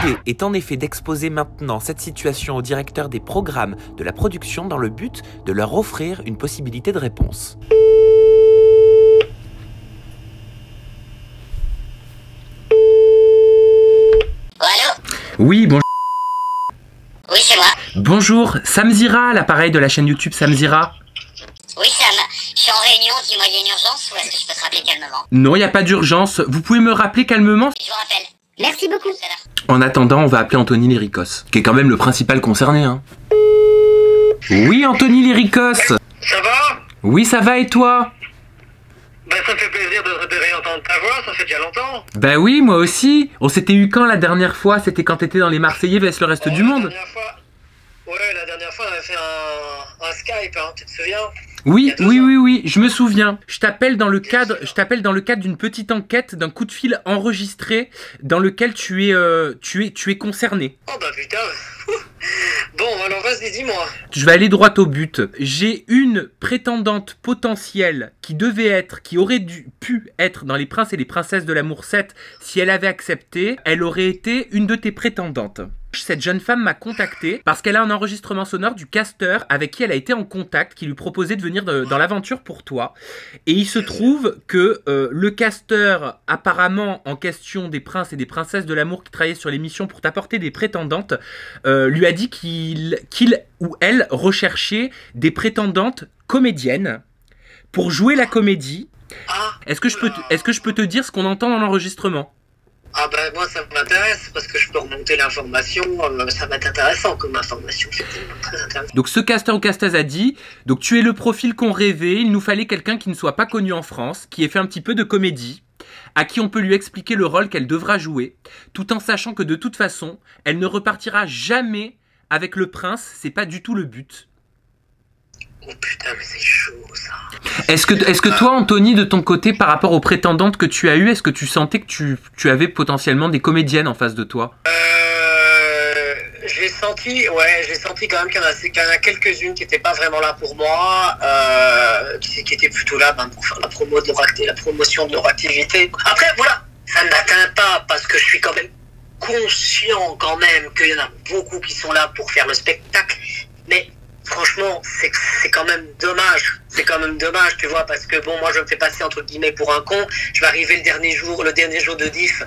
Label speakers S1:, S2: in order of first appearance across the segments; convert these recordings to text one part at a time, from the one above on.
S1: L'idée est en effet d'exposer maintenant cette situation au directeur des programmes de la production dans le but de leur offrir une possibilité de réponse.
S2: Allô?
S3: Oui, bonjour.
S2: Oui, c'est moi.
S3: Bonjour, Sam Zira, l'appareil de la chaîne YouTube Sam Zira.
S2: Oui, Sam. Je suis en réunion. Dis-moi, il y a une urgence ou est-ce que je peux te rappeler calmement?
S3: Non, il n'y a pas d'urgence. Vous pouvez me rappeler calmement?
S2: Je vous rappelle. Merci beaucoup.
S3: En attendant, on va appeler Anthony Léricos, qui est quand même le principal concerné, hein. Oui, Anthony Léricos.
S4: Ça va?
S3: Oui, ça va et toi?
S4: Ben ça me fait plaisir de réentendre ta voix, ça fait déjà longtemps.
S3: Bah oui, moi aussi. On s'était eu quand la dernière fois? C'était quand t'étais dans les Marseillais vs le reste du monde.
S4: La dernière fois on avait fait un Skype, hein, tu te souviens?
S3: Oui, je me souviens. Je t'appelle dans le cadre d'une petite enquête, d'un coup de fil enregistré dans lequel tu es concerné.
S4: Oh bah putain. Bon, alors vas-y, dis-moi.
S3: Je vais aller droit au but. J'ai une prétendante potentielle qui aurait pu être dans Les Princes et les Princesses de l'amour 7 si elle avait accepté. Elle aurait été une de tes prétendantes. Cette jeune femme m'a contacté parce qu'elle a un enregistrement sonore du casteur avec qui elle a été en contact, qui lui proposait de venir dans l'aventure pour toi. Et il se trouve que le casteur, apparemment en question des princes et des princesses de l'amour qui travaillait sur l'émission pour t'apporter des prétendantes, lui a dit qu'il ou elle recherchait des prétendantes comédiennes pour jouer la comédie. Est-ce que je peux te dire ce qu'on entend dans l'enregistrement?
S4: Ah ben moi ça m'intéresse parce que je peux remonter l'information, ça va être intéressant comme information, effectivement, très intéressant.
S3: Donc ce casteur ou casteuse a dit, donc tu es le profil qu'on rêvait, il nous fallait quelqu'un qui ne soit pas connu en France, qui ait fait un petit peu de comédie, à qui on peut lui expliquer le rôle qu'elle devra jouer, tout en sachant que de toute façon, elle ne repartira jamais avec le prince, c'est pas du tout le but.
S4: Oh putain mais c'est chaud ça.
S3: Est-ce que toi, Anthony, de ton côté, par rapport aux prétendantes que tu as eues, est-ce que tu sentais que tu avais potentiellement des comédiennes en face de toi?
S4: J'ai senti quand même qu'il y en a quelques-unes qui n'étaient pas vraiment là pour moi, qui étaient plutôt là pour faire la promotion de leur activité. Après voilà, ça ne m'atteint pas parce que je suis quand même conscient quand même qu'il y en a beaucoup qui sont là pour faire le spectacle, mais franchement, c'est quand même dommage. C'est quand même dommage, tu vois, parce que bon, moi, je me fais passer entre guillemets pour un con. Je vais arriver le dernier jour de diff,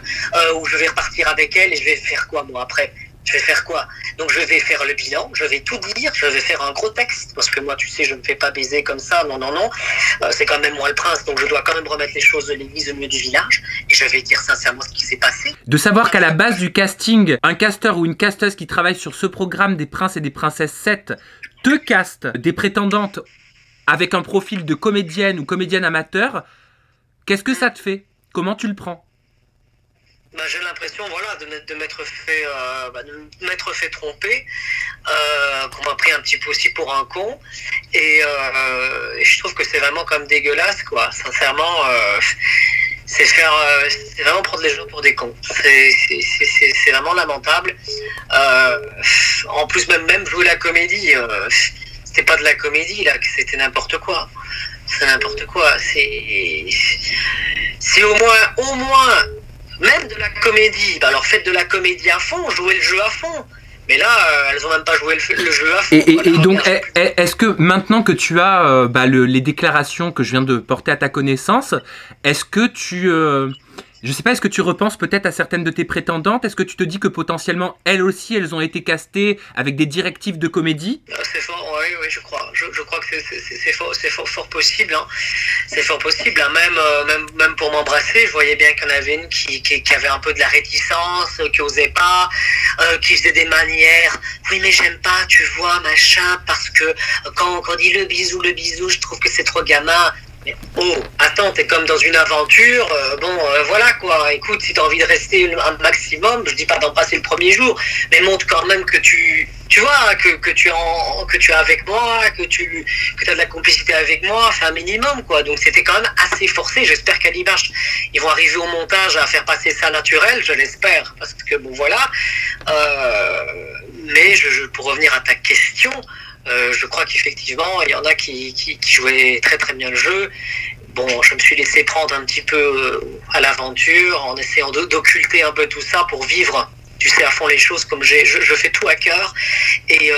S4: où je vais repartir avec elle et je vais faire quoi, moi, après? Je vais faire quoi? Donc, je vais faire le bilan, je vais tout dire, je vais faire un gros texte, parce que moi, tu sais, je me fais pas baiser comme ça, non. C'est quand même moi le prince, donc je dois quand même remettre les choses de l'église au milieu du village, et je vais dire sincèrement ce qui s'est passé.
S3: De savoir qu'à la base du casting, un casteur ou une casteuse qui travaille sur ce programme des Princes et des Princesses 7 te caste des prétendantes avec un profil de comédienne ou comédienne amateur, qu'est-ce que ça te fait? Comment tu le prends?
S4: Bah, j'ai l'impression de m'être fait tromper, qu'on m'a pris un petit peu aussi pour un con, et je trouve que c'est vraiment comme dégueulasse quoi, sincèrement. C'est vraiment prendre les gens pour des cons. C'est vraiment lamentable. En plus, même jouer la comédie, c'était pas de la comédie, là, c'était n'importe quoi. C'est n'importe quoi. C'est au moins, même de la comédie. Bah, alors faites de la comédie à fond, jouez le jeu à fond. Mais là, elles ont même pas joué le jeu à fond.
S3: Et donc, est-ce que maintenant que tu as les déclarations que je viens de porter à ta connaissance, est-ce que je sais pas, est-ce que tu repenses peut-être à certaines de tes prétendantes? Est-ce que tu te dis que potentiellement, elles aussi, elles ont été castées avec des directives de comédie?
S4: C'est fort, oui, je crois. Je crois que c'est fort possible. Hein. C'est fort possible. Hein. Même pour m'embrasser, je voyais bien qu'il y en avait une qui avait un peu de la réticence, qui osait pas, qui faisait des manières. Oui, mais j'aime pas, tu vois, machin, parce que quand on dit le bisou, je trouve que c'est trop gamin. Mais, oh, attends, t'es comme dans une aventure, voilà quoi, écoute, si t'as envie de rester un maximum, je dis pas d'en passer le premier jour, mais montre quand même que tu vois, que tu es avec moi, que t'as de la complicité avec moi, enfin un minimum quoi, donc c'était quand même assez forcé, j'espère qu'à l'image, ils vont arriver au montage à faire passer ça naturel, je l'espère, parce que bon voilà, mais pour revenir à ta question, je crois qu'effectivement, il y en a qui jouaient très très bien le jeu. Bon, je me suis laissé prendre un petit peu à l'aventure en essayant d'occulter un peu tout ça pour vivre tu sais à fond les choses, comme je fais tout à cœur, et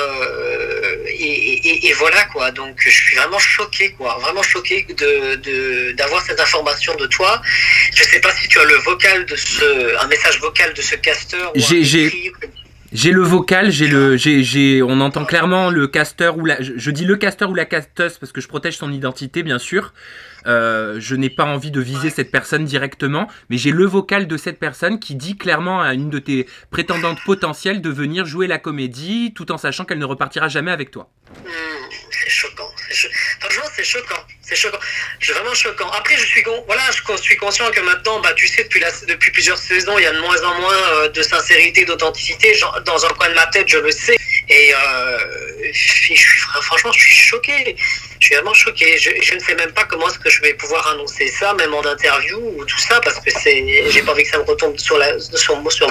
S4: voilà quoi. Donc je suis vraiment choqué quoi, vraiment choqué d'avoir cette information de toi. Je sais pas si tu as le vocal de un message vocal de ce casteur.
S3: J'ai le vocal, on entend clairement le casteur ou je dis le casteur ou la casteuse parce que je protège son identité bien sûr. Je n'ai pas envie de viser cette personne directement, mais j'ai le vocal de cette personne qui dit clairement à une de tes prétendantes potentielles de venir jouer la comédie tout en sachant qu'elle ne repartira jamais avec toi.
S4: C'est choquant. Franchement, c'est choquant. C'est choquant. C'est vraiment choquant. Après, je suis conscient que maintenant, tu sais, depuis plusieurs saisons, il y a de moins en moins de sincérité, d'authenticité. Dans un coin de ma tête, je le sais. Et franchement, je suis choqué. Je suis vraiment choqué. Je ne sais même pas comment est-ce que je vais pouvoir annoncer ça, même en interview ou tout ça, parce que j'ai pas envie que ça me retombe sur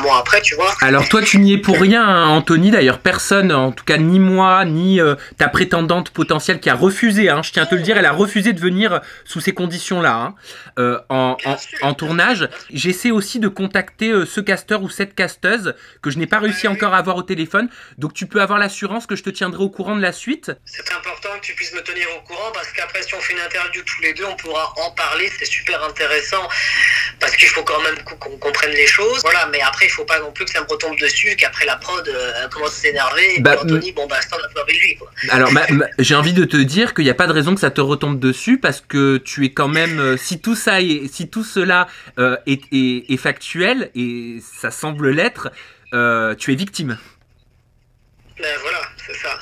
S4: moi après, tu vois.
S3: Alors toi, tu n'y es pour rien, hein, Anthony. D'ailleurs, personne, en tout cas ni moi, ni ta prétendante potentielle qui a refusé, hein, je tiens à te le dire, elle a refusé de venir sous ces conditions-là, hein, en tournage. J'essaie aussi de contacter ce casteur ou cette casteuse que je n'ai pas réussi encore à avoir au téléphone. Donc tu peux avoir l'assurance que je te tiendrai au courant de la suite.
S4: C'est important que tu puisses me tenir au courant parce qu'après si on fait une interview tous les deux, on pourra en parler, c'est super intéressant parce qu'il faut quand même qu'on comprenne les choses. Voilà, mais après il faut pas non plus que ça me retombe dessus, qu'après la prod commence à s'énerver. Anthony, c'est un peu avec lui quoi.
S3: Alors j'ai envie de te dire qu'il n'y a pas de raison que ça te retombe dessus parce que tu es quand même, si tout cela est factuel et ça semble l'être, tu es victime.
S4: Ben voilà, c'est ça.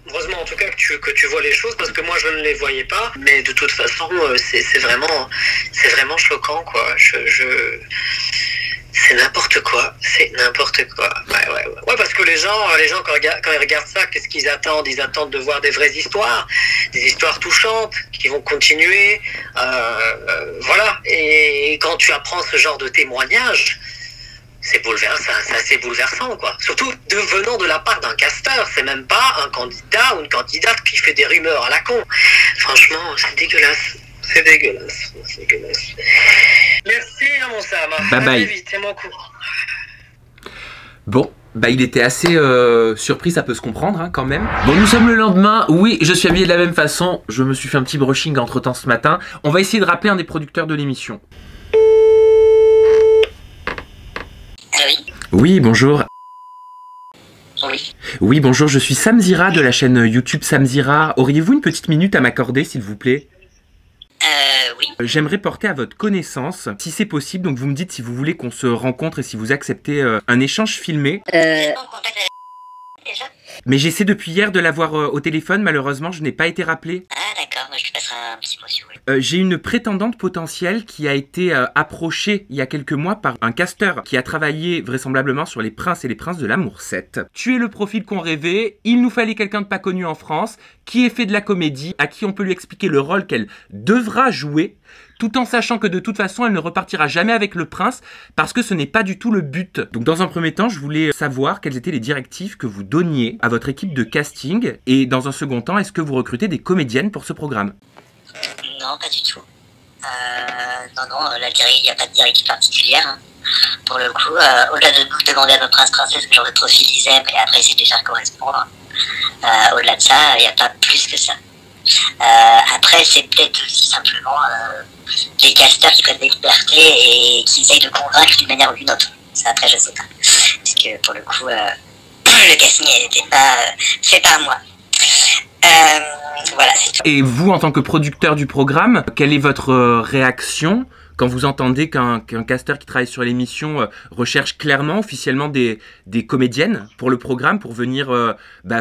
S4: Heureusement en tout cas que tu vois les choses parce que moi je ne les voyais pas. Mais de toute façon, c'est vraiment choquant quoi. C'est n'importe quoi. Ouais, parce que les gens quand ils regardent ça, qu'est-ce qu'ils attendent? Ils attendent de voir des vraies histoires, des histoires touchantes qui vont continuer. Voilà. Et quand tu apprends ce genre de témoignages, c'est assez bouleversant, quoi. Surtout venant de la part d'un casteur, c'est même pas un candidat ou une candidate qui fait des rumeurs à la con. Franchement, c'est dégueulasse. Merci, mon Sam.
S3: Bye bye.
S4: Vite, c'est mon cours.
S3: Bon. Il était assez surpris, ça peut se comprendre hein, quand même. Bon, nous sommes le lendemain. Oui, je suis habillé de la même façon. Je me suis fait un petit brushing entre-temps ce matin. On va essayer de rappeler un des producteurs de l'émission. Oui, bonjour.
S2: Oui.
S3: Oui, bonjour, je suis Sam Zira de la chaîne YouTube Sam Zira. Auriez-vous une petite minute à m'accorder, s'il vous plaît?
S2: Oui.
S3: J'aimerais porter à votre connaissance, si c'est possible, donc vous me dites si vous voulez qu'on se rencontre et si vous acceptez un échange filmé.
S2: Déjà.
S3: Mais j'essaie depuis hier de l'avoir au téléphone, malheureusement, je n'ai pas été rappelé.
S2: Ah d'accord, moi je lui passerai un petit mot si vous voulez.
S3: J'ai une prétendante potentielle qui a été approchée il y a quelques mois par un casteur qui a travaillé vraisemblablement sur Les Princes et les Princes de l'amour 7. Tu es le profil qu'on rêvait, il nous fallait quelqu'un de pas connu en France, qui ait fait de la comédie, à qui on peut lui expliquer le rôle qu'elle devra jouer, tout en sachant que de toute façon elle ne repartira jamais avec le prince parce que ce n'est pas du tout le but. Donc dans un premier temps, je voulais savoir quelles étaient les directives que vous donniez à votre équipe de casting et dans un second temps, est-ce que vous recrutez des comédiennes pour ce programme?
S2: Non, pas du tout. Il n'y a pas de directive particulière. Hein. Pour le coup, au-delà de nous demander à nos princes-princesses quel genre de profil ils aiment et après essayer de les faire correspondre, au-delà de ça, il n'y a pas plus que ça. Après, c'est peut-être aussi simplement les casteurs qui prennent des libertés et qui essayent de convaincre d'une manière ou d'une autre. Ça, après, je sais pas. Parce que pour le coup, le casting n'était pas fait par moi. Voilà, c'est tout.
S3: Et vous, en tant que producteur du programme, quelle est votre réaction quand vous entendez qu'un casteur qui travaille sur l'émission recherche clairement, officiellement des comédiennes pour le programme, pour venir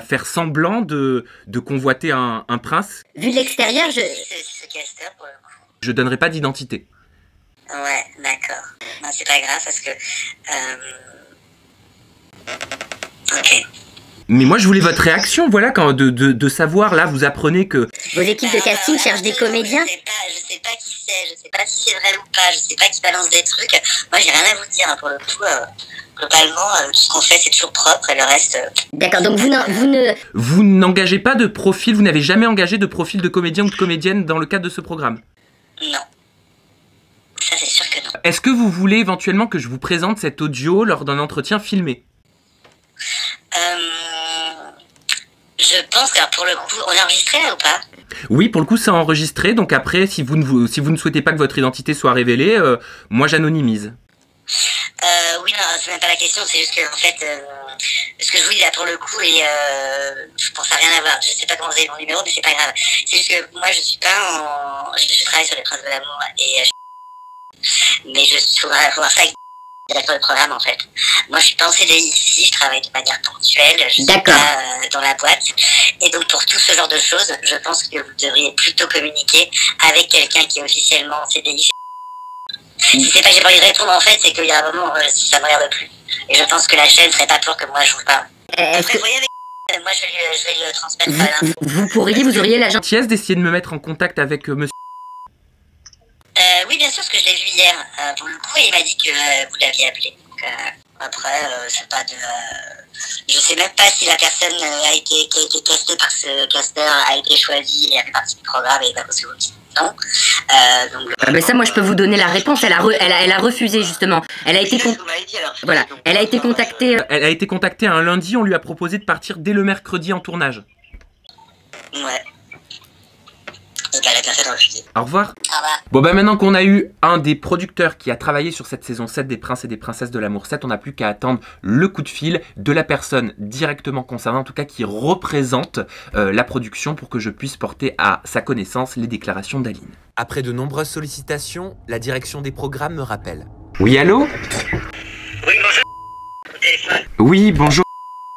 S3: faire semblant de convoiter un prince?
S2: Vu de l'extérieur, ce casteur, pour le coup.
S3: Je donnerai pas d'identité.
S2: Ouais, d'accord. Non, c'est pas grave parce que... Ok.
S3: Mais moi, je voulais votre réaction, voilà, de savoir, là, vous apprenez que...
S5: Vos équipes de casting cherchent des comédiens?
S2: Je sais pas qui c'est, je sais pas si c'est vrai ou pas, je sais pas qui balance des trucs. Moi, j'ai rien à vous dire, hein, pour le coup. Globalement, tout ce qu'on fait, c'est toujours propre et le reste...
S5: D'accord, donc
S3: Vous n'engagez pas de profil, vous n'avez jamais engagé de profil de comédien ou de comédienne dans le cadre de ce programme?
S2: Non. Ça, c'est sûr que non.
S3: Est-ce que vous voulez éventuellement que je vous présente cet audio lors d'un entretien filmé?
S2: Je pense que pour le coup, on est enregistré là ou pas?
S3: Oui, pour le coup, c'est enregistré. Donc après, si vous ne souhaitez pas que votre identité soit révélée, moi j'anonymise.
S2: Oui, non, c'est même pas la question, c'est juste que, en fait, ce que je vous dis là pour le coup, et je pense à rien à voir. Je sais pas comment vous avez mon numéro, mais c'est pas grave. C'est juste que moi, je suis pas en. Je travaille sur les Princes de l'amour, et mais je suis sur un ça avec directeur de programme, en fait. Moi, je suis pas en CDI ici, je travaille de manière ponctuelle, je suis pas dans la boîte. Et donc, pour tout ce genre de choses, je pense que vous devriez plutôt communiquer avec quelqu'un qui est officiellement en CDI. Si c'est pas que j'ai pas envie de répondre, en fait, c'est qu'il y a un moment, ça me regarde plus. Et je pense que la chaîne serait pas pour que moi je vous parle. Après, vous voyez, avec moi je vais lui transmettre l'info.
S5: Vous auriez la
S3: Gentillesse d'essayer de me mettre en contact avec monsieur.
S2: Oui, bien sûr, parce que je l'ai vu hier, pour le coup, et il m'a dit que vous l'aviez appelé. Donc, après, c'est pas de. Je sais même pas si la personne qui a été castée par ce casteur a été choisie et a fait partie du programme et pas parce que vous me dites non.
S5: Mais ça, moi, je peux vous donner la réponse. Elle a refusé, justement. Elle a été voilà. Elle a été contactée.
S3: Elle a été contactée un lundi. On lui a proposé de partir dès le mercredi en tournage.
S2: Ouais. Elle a bien fait de refuser.
S3: Au revoir.
S2: Au revoir.
S3: Bon bah maintenant qu'on a eu un des producteurs qui a travaillé sur cette saison 7 des Princes et des Princesses de l'Amour 7, on n'a plus qu'à attendre le coup de fil de la personne directement concernée, en tout cas qui représente la production, pour que je puisse porter à sa connaissance les déclarations d'Aline.
S1: Après de nombreuses sollicitations, la direction des programmes me rappelle.
S3: Oui, allô?
S2: Oui, bonjour. Au téléphone.
S3: Oui, bonjour.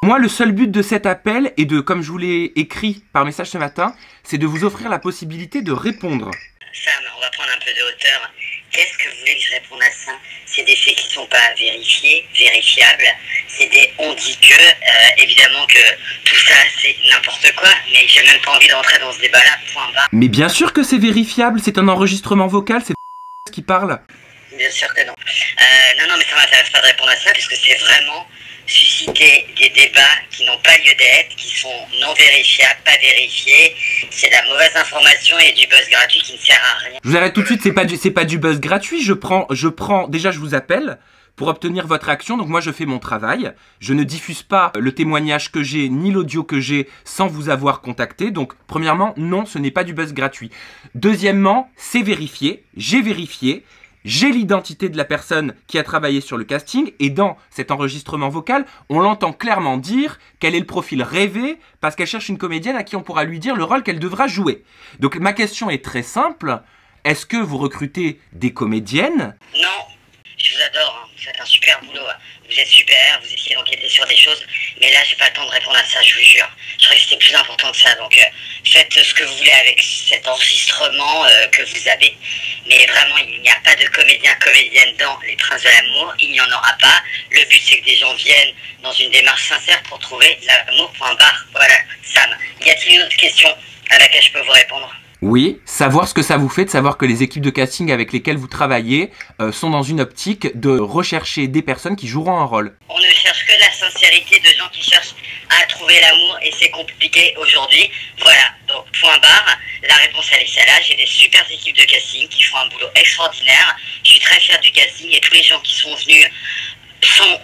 S3: Moi, le seul but de cet appel et de, comme je vous l'ai écrit par message ce matin, c'est de vous offrir la possibilité de répondre.
S2: Sam, on va prendre un peu de hauteur. Qu'est-ce que vous voulez que je réponde à ça? C'est des faits qui ne sont pas vérifiés, vérifiables. C'est des on dit que, évidemment que tout ça c'est n'importe quoi, mais j'ai même pas envie de rentrer dans ce débat-là, point barre.
S3: Mais bien sûr que c'est vérifiable, c'est un enregistrement vocal, c'est qui parle.
S2: Bien sûr que non. Non, mais ça m'intéresse pas de répondre à ça, parce que c'est vraiment susciter des débats qui n'ont pas lieu d'être, qui sont non vérifiables, pas vérifiés. C'est de la mauvaise information et du buzz gratuit qui ne sert à rien.
S3: Je vous arrête tout de suite, c'est pas du buzz gratuit, je prends, déjà je vous appelle pour obtenir votre action, donc moi je fais mon travail, je ne diffuse pas le témoignage que j'ai, ni l'audio que j'ai sans vous avoir contacté, donc premièrement, non, ce n'est pas du buzz gratuit. Deuxièmement, c'est vérifié, j'ai l'identité de la personne qui a travaillé sur le casting, et dans cet enregistrement vocal, on l'entend clairement dire quel est le profil rêvé, parce qu'elle cherche une comédienne à qui on pourra lui dire le rôle qu'elle devra jouer. Donc ma question est très simple, est-ce que vous recrutez des comédiennes?
S2: Non, je vous adore, hein. Vous faites un super boulot, hein. Vous êtes super, vous essayez d'enquêter sur des choses, mais là j'ai pas le temps de répondre à ça, je vous jure. Je crois que c'était plus important que ça, donc faites ce que vous voulez avec cet enregistrement que vous avez. Mais vraiment, il n'y a pas de comédienne dans Les Princes de l'amour, il n'y en aura pas. Le but c'est que des gens viennent dans une démarche sincère pour trouver l'amour, point barre. Voilà, Sam, y a-t-il une autre question à laquelle je peux vous répondre?
S3: Oui, savoir ce que ça vous fait de savoir que les équipes de casting avec lesquelles vous travaillez sont dans une optique de rechercher des personnes qui joueront un rôle.
S2: On ne cherche que la sincérité de gens qui cherchent à trouver l'amour, et c'est compliqué aujourd'hui. Voilà, donc point barre, la réponse elle est celle-là. J'ai des super équipes de casting qui font un boulot extraordinaire. Je suis très fier du casting, et tous les gens qui sont venus sont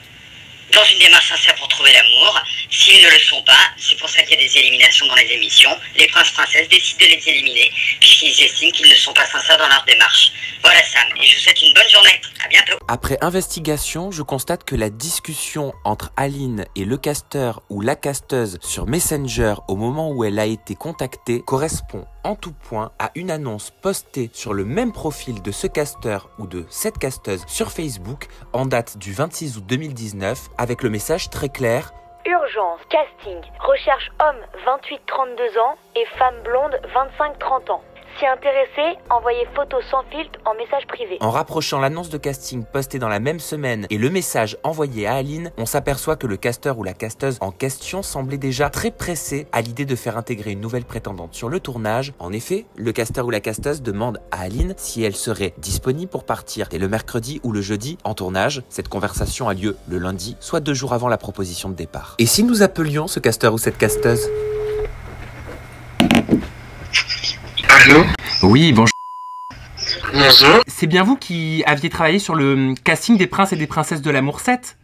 S2: dans une démarche sincère pour trouver l'amour. S'ils ne le sont pas, c'est pour ça qu'il y a des éliminations dans les émissions. Les princes-princesses décident de les éliminer, puisqu'ils estiment qu'ils ne sont pas sincères dans leur démarche. Voilà Sam, et je vous souhaite une bonne journée. À bientôt.
S1: Après investigation, je constate que la discussion entre Aline et le casteur ou la casteuse sur Messenger au moment où elle a été contactée correspond en tout point à une annonce postée sur le même profil de ce casteur ou de cette casteuse sur Facebook en date du 26 août 2019 avec le message très clair:
S6: Urgence, casting, recherche homme 28-32 ans et femme blonde 25-30 ans. Si intéressé, envoyez photo sans filtre en message privé.
S1: En rapprochant l'annonce de casting postée dans la même semaine et le message envoyé à Aline, on s'aperçoit que le casteur ou la casteuse en question semblait déjà très pressé à l'idée de faire intégrer une nouvelle prétendante sur le tournage. En effet, le casteur ou la casteuse demande à Aline si elle serait disponible pour partir dès le mercredi ou le jeudi en tournage. Cette conversation a lieu le lundi, soit 2 jours avant la proposition de départ. Et si nous appelions ce casteur ou cette casteuse?
S3: Allô? Oui, bonjour.
S7: Bonjour.
S3: C'est bien vous qui aviez travaillé sur le casting des princes et des princesses de l'amour 7?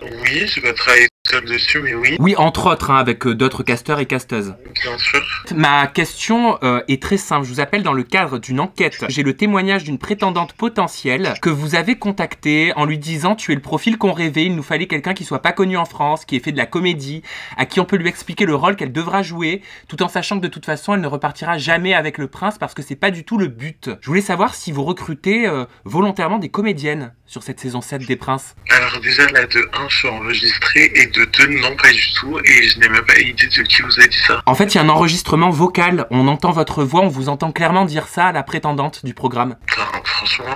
S7: Oui, je vais travailler seul dessus, mais oui.
S3: Oui, entre autres, hein, avec d'autres casteurs et casteuses.
S7: Bien sûr.
S3: Ma question est très simple. Je vous appelle dans le cadre d'une enquête. J'ai le témoignage d'une prétendante potentielle que vous avez contactée en lui disant « Tu es le profil qu'on rêvait, il nous fallait quelqu'un qui soit pas connu en France, qui ait fait de la comédie, à qui on peut lui expliquer le rôle qu'elle devra jouer, tout en sachant que de toute façon, elle ne repartira jamais avec le prince parce que c'est pas du tout le but. » Je voulais savoir si vous recrutez volontairement des comédiennes sur cette saison 7 des Princes.
S7: Alors déjà, là, de 1, je suis enregistré, et de 2, non, pas du tout, et je n'ai même pas idée de qui vous a dit ça.
S3: En fait, il y a un enregistrement vocal. On entend votre voix, on vous entend clairement dire ça à la prétendante du programme.
S7: Enfin, franchement,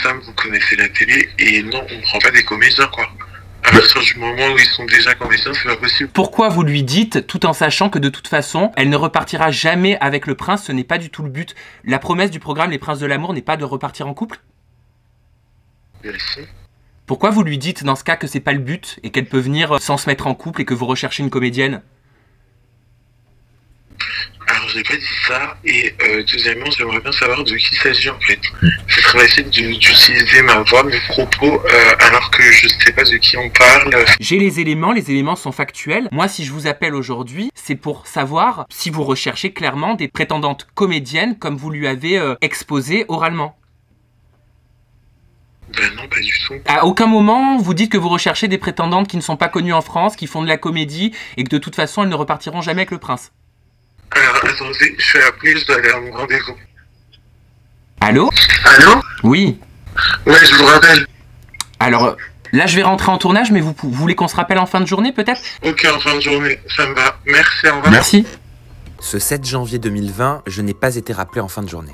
S7: Sam, vous connaissez la télé, et non, on prend pas des comédiens, quoi. À partir du moment où ils sont déjà comédiens, c'est pas possible.
S3: Pourquoi vous lui dites, tout en sachant que de toute façon, elle ne repartira jamais avec le prince, ce n'est pas du tout le but. La promesse du programme Les Princes de l'amour n'est pas de repartir en couple?
S7: Vérifiez.
S3: Pourquoi vous lui dites dans ce cas que c'est pas le but et qu'elle peut venir sans se mettre en couple et que vous recherchez une comédienne?
S7: Alors, j'ai pas dit ça, et deuxièmement, j'aimerais bien savoir de qui il s'agit en fait. Je vais essayer d'utiliser ma voix, mes propos, alors que je sais pas de qui on parle.
S3: J'ai les éléments sont factuels. Moi, si je vous appelle aujourd'hui, c'est pour savoir si vous recherchez clairement des prétendantes comédiennes comme vous lui avez exposé oralement.
S7: Ben non, pas du tout.
S3: À aucun moment, vous dites que vous recherchez des prétendantes qui ne sont pas connues en France, qui font de la comédie et que de toute façon, elles ne repartiront jamais avec le prince.
S7: Alors, attendez, je suis appelé, je dois aller à mon rendez-vous.
S3: Allô?
S7: Allô?
S3: Oui.
S7: Ouais, je vous rappelle.
S3: Alors, là, je vais rentrer en tournage, mais vous voulez qu'on se rappelle en fin de journée, peut-être?
S7: Ok, en fin de journée, ça me va. Merci, au revoir.
S3: Merci.
S1: Ce 7 janvier 2020, je n'ai pas été rappelé en fin de journée.